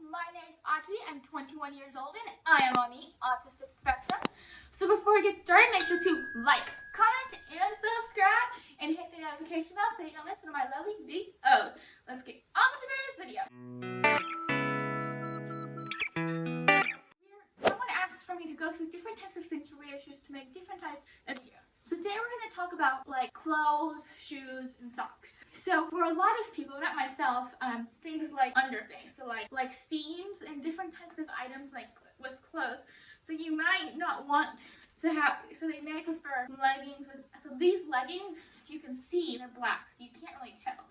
My name's Audrey. I'm 21 years old and I am on the autistic spectrum. So before we get started, make sure to like, comment, and subscribe, and hit the notification bell so you don't miss one of my lovely videos. Let's get on with today's video. Someone asked for me to go through different types of sensory issues to make different types of videos. So today we're going to talk about like clothes, shoes, and socks. So for a lot of people, not myself, things like underthings, so like seams and different types of items like with clothes. So you might not want to have, so they may prefer leggings. So these leggings, if you can see, they're black, so you can't really tell.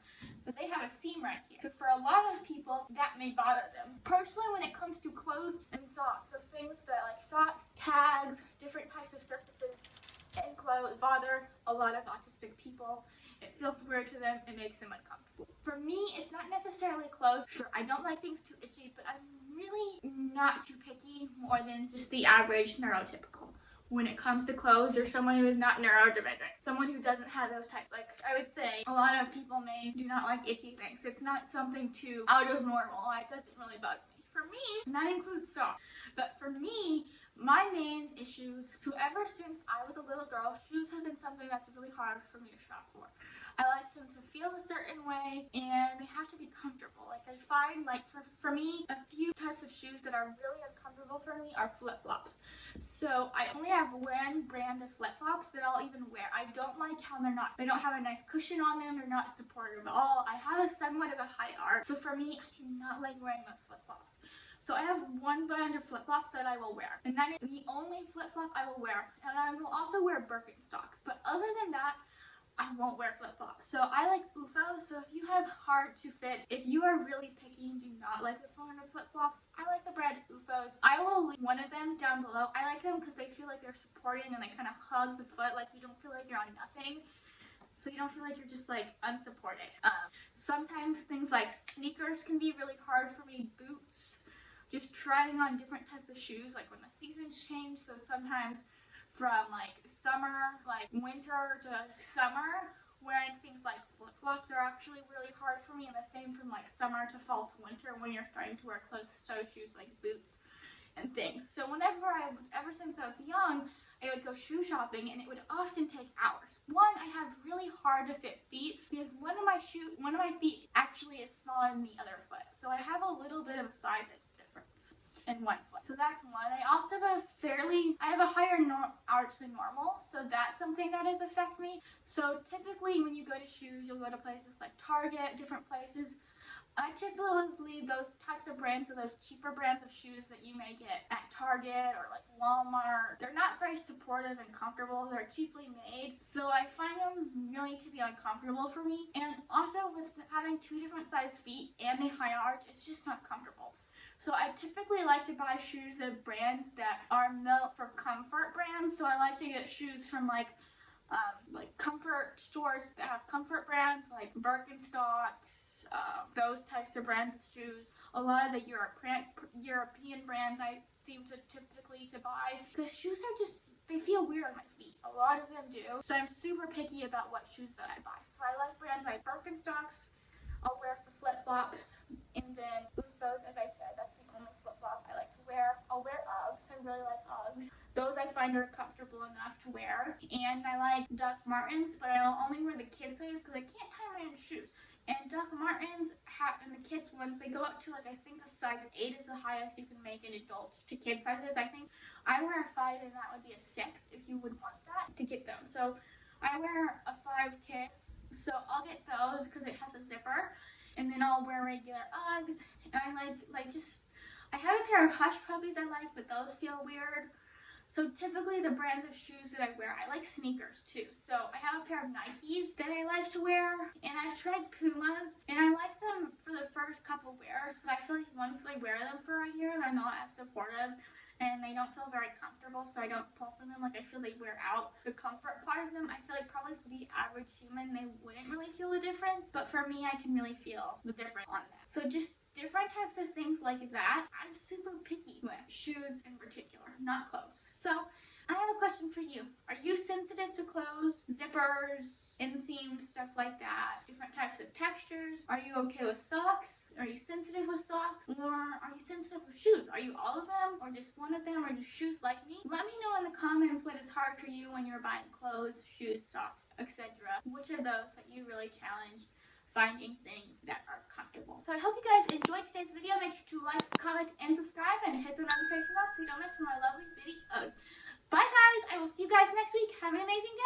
But they have a seam right here. So for a lot of people, that may bother them. Personally, when it comes to clothes and socks, so things that like socks, tags, different types of surfaces and clothes bother a lot of autistic people. It feels weird to them. It makes them uncomfortable. For me, it's not necessarily clothes. Sure, I don't like things too itchy, but I'm really not too picky, more than just the average neurotypical. When it comes to clothes, there's someone who is not neurodivergent, someone who doesn't have those types. Like I would say, a lot of people do not like itchy things. It's not something too out of normal. It doesn't really bug me. For me, and that includes socks. But for me, my main issues, so ever since I was a little girl, shoes have been something that's really hard for me to shop for. I like them to feel a certain way, and they have to be comfortable. Like I find, like for me, a few types of shoes that are really uncomfortable for me are flip-flops. So I only have one brand of flip-flops that I'll even wear. I don't like how they don't have a nice cushion on them. They're not supportive at all. I have a somewhat of a high arch, so for me, I do not like wearing those flip-flops. So I have one brand of flip-flops that I will wear, and that is the only flip-flop I will wear. And I will also wear Birkenstocks, but other than that, I won't wear flip-flops. So I like UFOs, so if you have hard to fit, if you are really picky and do not like the brand of flip-flops, I like the brand UFOs. I will leave one of them down below. I like them because they feel like they're supporting and they kind of hug the foot, like you don't feel like you're on nothing. So you don't feel like you're just like unsupported. Sometimes things like sneakers can be really hard for me, boots, just trying on different types of shoes, like when the seasons change. So sometimes from like summer, like winter to summer, wearing things like flip-flops are actually really hard for me, and the same from like summer to fall to winter when you're starting to wear closed-toe shoes like boots and things. So ever since I was young, I would go shoe shopping, and it would often take hours. One, I have really hard to fit feet because one of my feet actually is smaller than the other foot. So I have a little bit of a size difference in one foot. So that's one. I also have a higher arch than normal, so that's something that does affect me. So typically when you go to shoes, you'll go to places like Target, different places. Typically those types of brands, or those cheaper brands of shoes that you may get at Target or like Walmart, they're not very supportive and comfortable. They're cheaply made, so I find them really to be uncomfortable for me. And also with having two different size feet and a high arch, it's just not comfortable. So I typically like to buy shoes of brands that are built for comfort brands. So I like to get shoes from like comfort stores that have comfort brands like Birkenstocks, those types of brands of shoes. A lot of the European brands I seem to typically buy, because shoes are just, they feel weird on my feet. A lot of them do. So I'm super picky about what shoes that I buy. So I like brands like Birkenstocks. I'll wear for flip-flops, and then UFOs, as I said, that's the only flip-flop I like to wear. I'll wear Uggs. I really like Uggs. Those I find are comfortable enough to wear. And I like Doc Martens, but I'll only wear the kid size because I can't tie my own shoes. And Doc Martens and the kids ones, they go up to like, I think a size 8 is the highest you can make an adult to kid sizes. I think I wear a 5, and that would be a 6 if you would want that to get them. So I wear a 5 kids. So I'll get those because it has a zipper, and then I'll wear regular Uggs. And I I have a pair of Hush Puppies I like, but those feel weird. So typically the brands of shoes that I wear, I like sneakers too. So I have a pair of Nikes that I like to wear, and I've tried Pumas, and I like them for the first couple wears, but I feel like once I wear them for a year, they're not as supportive, and they don't feel very comfortable, so I don't pull from them. Like I feel they wear out the comfort part of them. I feel like probably for the average human, they wouldn't really feel the difference, but for me, I can really feel the difference on that. So just different types of things like that. I'm super picky with shoes in particular, not clothes. So I have a question for you. Are you sensitive to clothes, zippers, inseams, stuff like that? Different types of textures? Are you okay with socks? Are you sensitive with socks? Or are you sensitive with shoes? Are you all of them? Or just one of them? Or just shoes like me? Let me know in the comments what it's hard for you when you're buying clothes, shoes, socks, etc. Which are those that you really challenge finding things that are comfortable. So I hope you guys enjoyed today's video. Make sure to like, comment, and subscribe, and hit the notification bell so you don't miss my lovely videos. Bye guys, I will see you guys next week. Have an amazing day.